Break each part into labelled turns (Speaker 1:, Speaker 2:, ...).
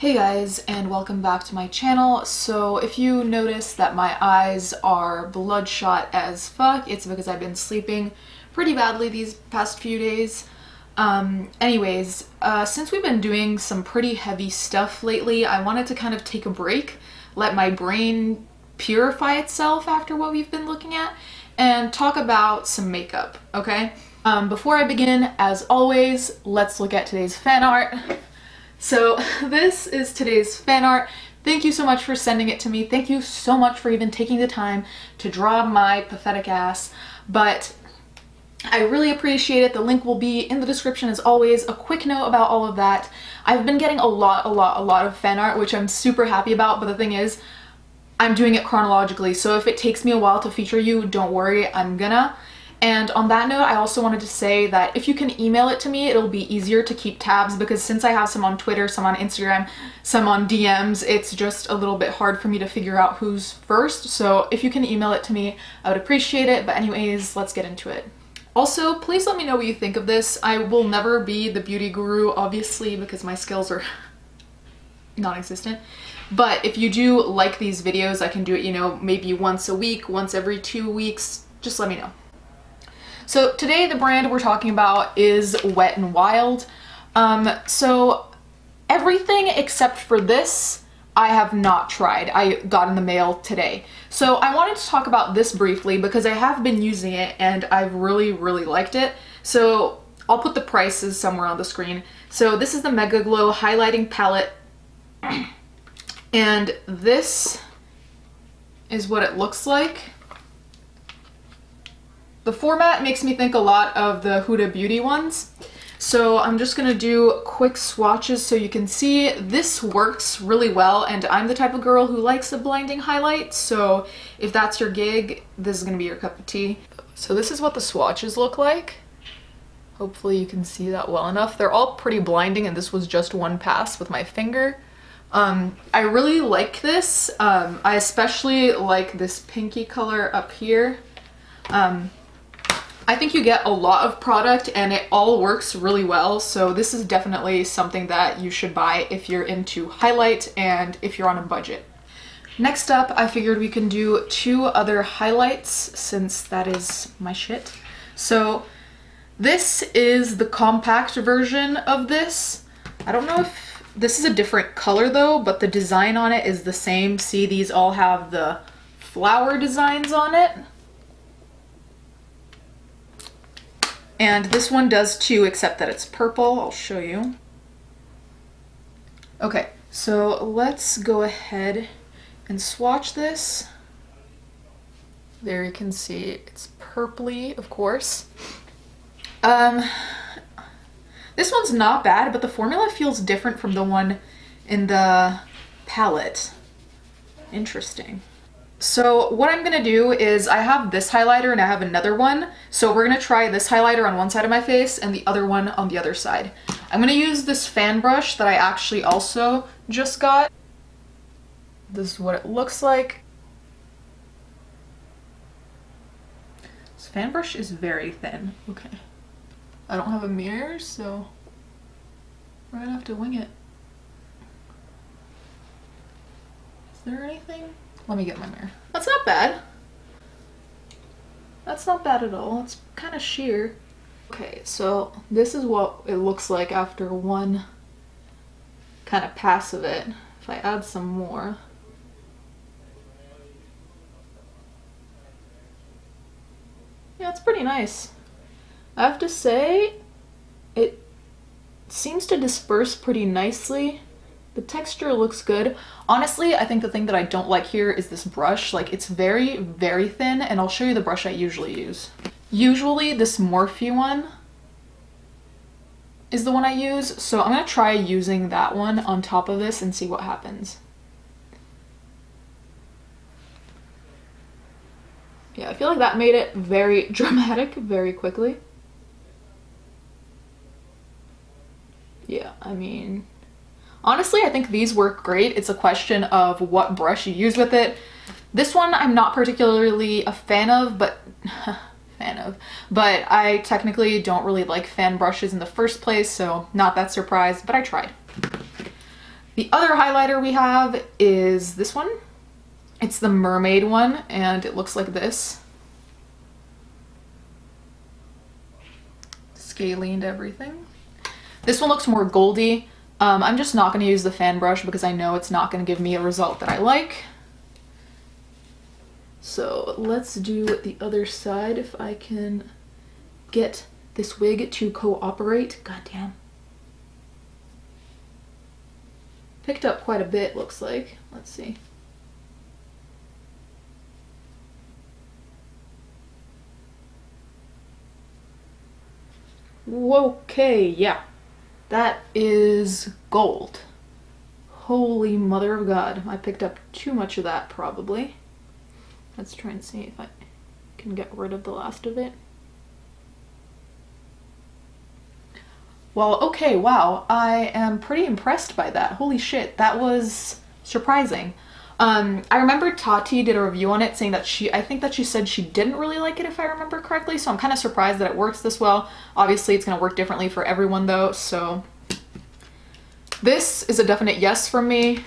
Speaker 1: Hey guys, and welcome back to my channel. So if you notice that my eyes are bloodshot as fuck, it's because I've been sleeping pretty badly these past few days. Since we've been doing some pretty heavy stuff lately, I wanted to kind of take a break, let my brain purify itself after what we've been looking at, and talk about some makeup, okay? Before I begin, as always, let's look at today's fan art. So this is today's fan art. Thank you so much for sending it to me. Thank you so much for even taking the time to draw my pathetic ass. But I really appreciate it. The link will be in the description as always. A quick note about all of that. I've been getting a lot of fan art, which I'm super happy about. But the thing is, I'm doing it chronologically. So if it takes me a while to feature you, don't worry, I'm gonna. And on that note, I also wanted to say that if you can email it to me, it'll be easier to keep tabs, because since I have some on Twitter, some on Instagram, some on DMs, it's just a little bit hard for me to figure out who's first. So if you can email it to me, I would appreciate it. But anyways, let's get into it. Also, please let me know what you think of this. I will never be the beauty guru, obviously, because my skills are non-existent. But if you do like these videos, I can do it, you know, maybe once a week, once every 2 weeks. Just let me know. So today the brand we're talking about is Wet n Wild. So everything except for this I have not tried. I got in the mail today. So I wanted to talk about this briefly because I have been using it and I've really liked it. So I'll put the prices somewhere on the screen. So this is the Mega Glow Highlighting Palette. And this is what it looks like. The format makes me think a lot of the Huda Beauty ones. So I'm just gonna do quick swatches so you can see. This works really well, and I'm the type of girl who likes a blinding highlight, so if that's your gig, this is gonna be your cup of tea. So this is what the swatches look like. Hopefully you can see that well enough. They're all pretty blinding, and this was just one pass with my finger. I really like this. I especially like this pinky color up here. I think you get a lot of product and it all works really well, so this is definitely something that you should buy if you're into highlight and if you're on a budget. Next up, I figured we can do two other highlights since that is my shit. So this is the compact version of this. I don't know if this is a different color though, but the design on it is the same. See, these all have the flower designs on it. And this one does too, except that it's purple. I'll show you. Okay, so let's go ahead and swatch this. There you can see it's purpley, of course. This one's not bad, but the formula feels different from the one in the palette. Interesting. So what I'm gonna do is I have this highlighter and I have another one. So we're gonna try this highlighter on one side of my face and the other one on the other side. I'm gonna use this fan brush that I actually also just got. This is what it looks like. This fan brush is very thin. Okay. I don't have a mirror, so we're gonna have to wing it. Is there anything? Let me get my mirror. That's not bad. That's not bad at all. It's kind of sheer. Okay, so this is what it looks like after one kind of pass of it. If I add some more. Yeah, it's pretty nice. I have to say, it seems to disperse pretty nicely. The texture looks good. Honestly, I think the thing that I don't like here is this brush. Like, it's very thin, and I'll show you the brush I usually use. Usually this Morphe one is the one I use, so I'm gonna try using that one on top of this and see what happens. Yeah, I feel like that made it very dramatic very quickly. Yeah, I mean, honestly, I think these work great. It's a question of what brush you use with it. This one I'm not particularly a fan of, but I technically don't really like fan brushes in the first place, so not that surprised, but I tried. The other highlighter we have is this one. It's the mermaid one, and it looks like this. Scaly and everything. This one looks more goldy. I'm just not going to use the fan brush because I know it's not going to give me a result that I like. So let's do the other side if I can get this wig to cooperate. God damn. Picked up quite a bit, looks like. Let's see. Okay, yeah. That is gold. Holy mother of God. I picked up too much of that, probably. Let's try and see if I can get rid of the last of it. Well, okay, wow. I am pretty impressed by that. Holy shit, that was surprising. I remember Tati did a review on it saying that I think that she said she didn't really like it if I remember correctly, so I'm kind of surprised that it works this well. Obviously it's going to work differently for everyone though, so this is a definite yes from me.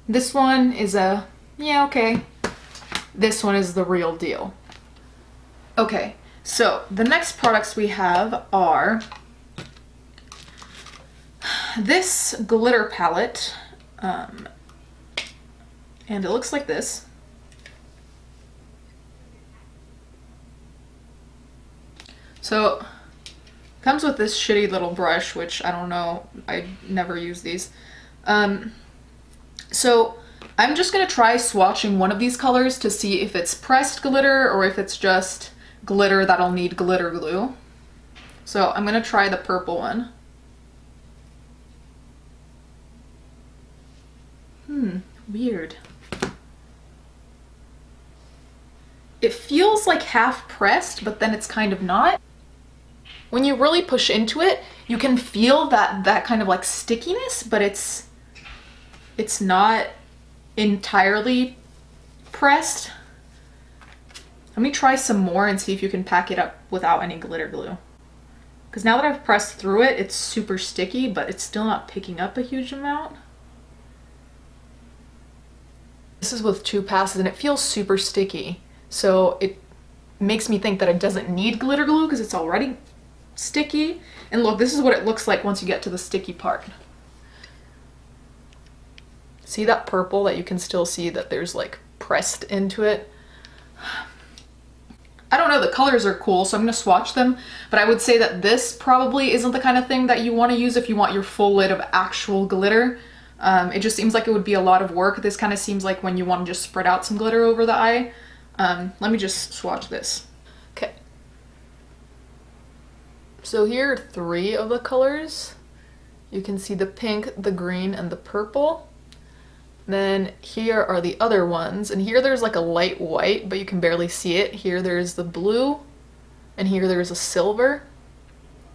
Speaker 1: This one is a, yeah, okay. This one is the real deal. Okay, so the next products we have are this glitter palette, and it looks like this. So, comes with this shitty little brush, which I don't know, I never use these. So, I'm just gonna try swatching one of these colors to see if it's pressed glitter or if it's just glitter that'll need glitter glue. So, I'm gonna try the purple one. Weird. It feels like half pressed, but then it's kind of not. When you really push into it, you can feel that kind of like stickiness, but it's not entirely pressed. Let me try some more and see if you can pack it up without any glitter glue. Because now that I've pressed through it, it's super sticky, but it's still not picking up a huge amount. This is with 2 passes and it feels super sticky. So it makes me think that it doesn't need glitter glue because it's already sticky. And look, this is what it looks like once you get to the sticky part. See that purple that you can still see that there's like pressed into it? I don't know, the colors are cool, so I'm gonna swatch them, but I would say that this probably isn't the kind of thing that you want to use if you want your full lid of actual glitter. It just seems like it would be a lot of work. This kind of seems like when you want to just spread out some glitter over the eye. Let me just swatch this. Okay. So here are 3 of the colors. You can see the pink, the green, and the purple. Then here are the other ones, and here there's like a light white, but you can barely see it. Here there's the blue, and here there's a silver.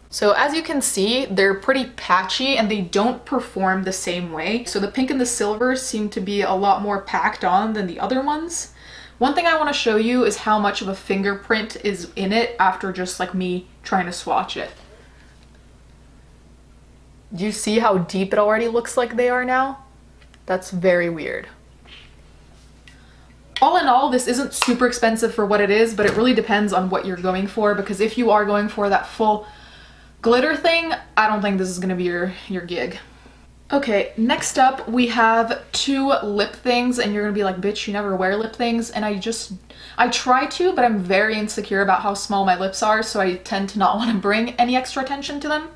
Speaker 1: So as you can see, they're pretty patchy and they don't perform the same way. So the pink and the silver seem to be a lot more packed on than the other ones. One thing I want to show you is how much of a fingerprint is in it after just like me trying to swatch it. Do you see how deep it already looks like they are now? That's very weird. All in all, this isn't super expensive for what it is, but it really depends on what you're going for, because if you are going for that full glitter thing, I don't think this is gonna be your gig. Okay, next up we have 2 lip things, and you're gonna be like, bitch, you never wear lip things, and I try to, but I'm very insecure about how small my lips are, so I tend to not want to bring any extra attention to them.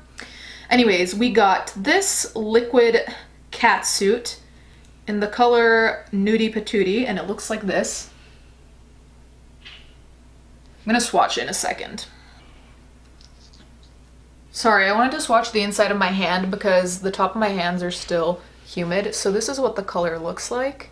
Speaker 1: Anyways, we got this liquid catsuit in the color Nudie Patootie, and it looks like this. I'm gonna swatch it in a second. Sorry, I wanted to swatch the inside of my hand because the top of my hands are still humid. So this is what the color looks like.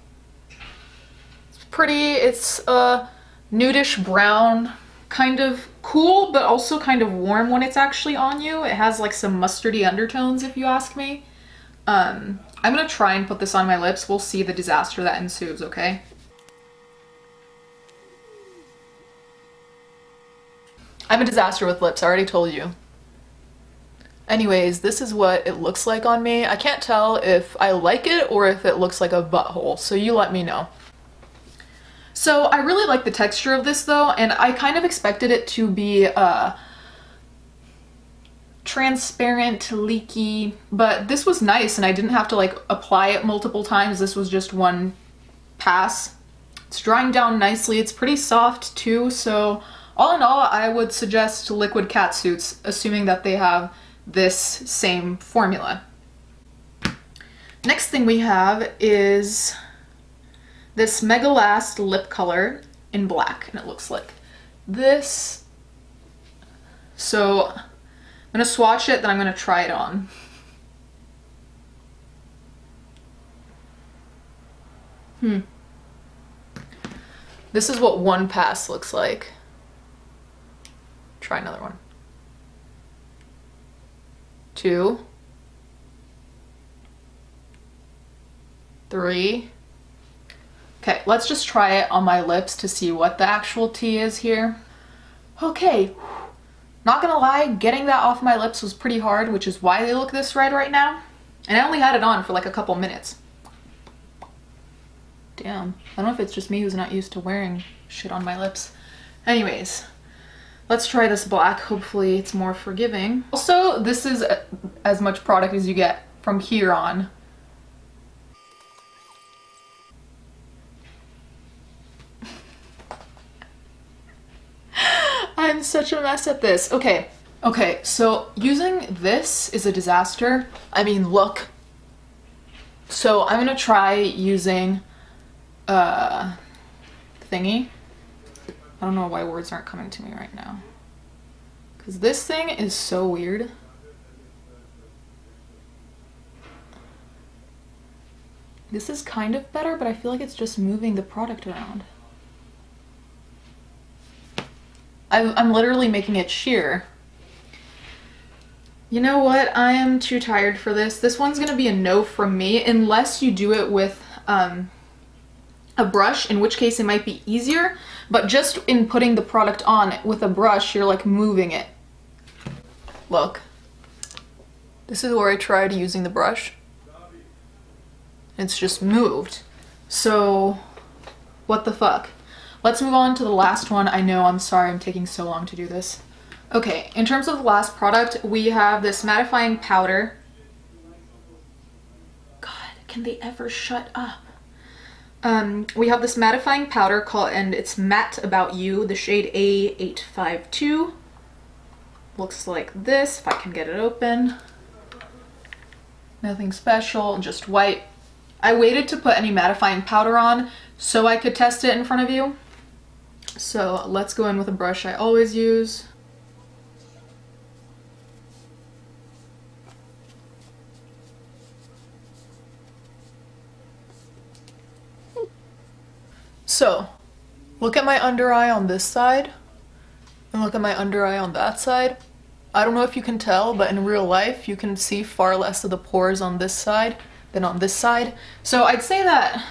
Speaker 1: It's pretty, it's a nudish brown, kind of cool, but also kind of warm when it's actually on you. It has like some mustardy undertones if you ask me. I'm gonna try and put this on my lips. We'll see the disaster that ensues, okay? I'm a disaster with lips, I already told you. Anyways, this is what it looks like on me. I can't tell if I like it or if it looks like a butthole, so you let me know. So I really like the texture of this though, and I kind of expected it to be transparent, leaky, but this was nice and I didn't have to like apply it multiple times. This was just one pass. It's drying down nicely. It's pretty soft too, so all in all, I would suggest liquid catsuits, assuming that they have this same formula. Next thing we have is this Mega Last lip color in black, and it looks like this. So I'm gonna swatch it, then I'm gonna try it on. This is what one pass looks like. Try another one. 2, 3. Okay, let's just try it on my lips to see what the actual tea is here. Okay, not gonna lie, getting that off my lips was pretty hard, which is why they look this red right now. And I only had it on for like a couple minutes. Damn, I don't know if it's just me who's not used to wearing shit on my lips. Anyways, let's try this black. Hopefully it's more forgiving. Also, this is as much product as you get from here on. I'm such a mess at this. Okay, so using this is a disaster. I mean, look. So I'm gonna try using thingy. I don't know why words aren't coming to me right now. Because this thing is so weird. This is kind of better, but I feel like it's just moving the product around. I'm literally making it sheer. You know what? I am too tired for this. This one's gonna be a no from me unless you do it with a brush, in which case it might be easier, but just in putting the product on with a brush, you're like moving it. Look. This is where I tried using the brush. It's just moved. So, what the fuck? Let's move on to the last one. I know, I'm sorry I'm taking so long to do this. Okay, in terms of the last product, we have this mattifying powder. God, can they ever shut up? We have this mattifying powder called, and it's Matte About You, the shade A852. Looks like this, if I can get it open. Nothing special, just white. I waited to put any mattifying powder on so I could test it in front of you. So let's go in with a brush I always use. So, look at my under eye on this side, and look at my under eye on that side. I don't know if you can tell, but in real life, you can see far less of the pores on this side than on this side. So I'd say that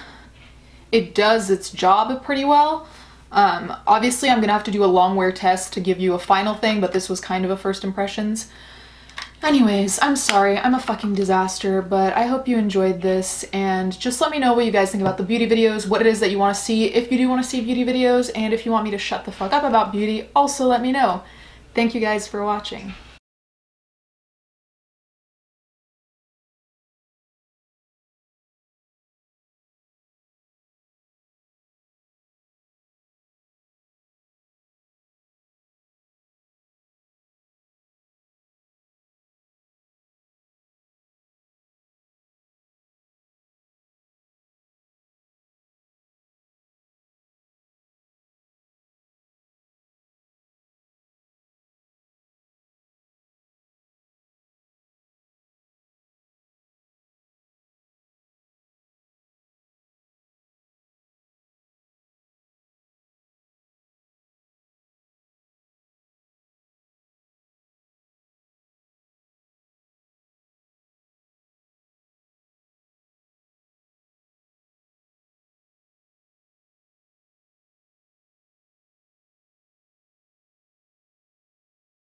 Speaker 1: it does its job pretty well. Obviously, I'm gonna have to do a long wear test to give you a final thing, but this was kind of a first impressions. Anyways, I'm sorry, I'm a fucking disaster, but I hope you enjoyed this, and just let me know what you guys think about the beauty videos, what it is that you want to see, if you do want to see beauty videos, and if you want me to shut the fuck up about beauty, also let me know. Thank you guys for watching.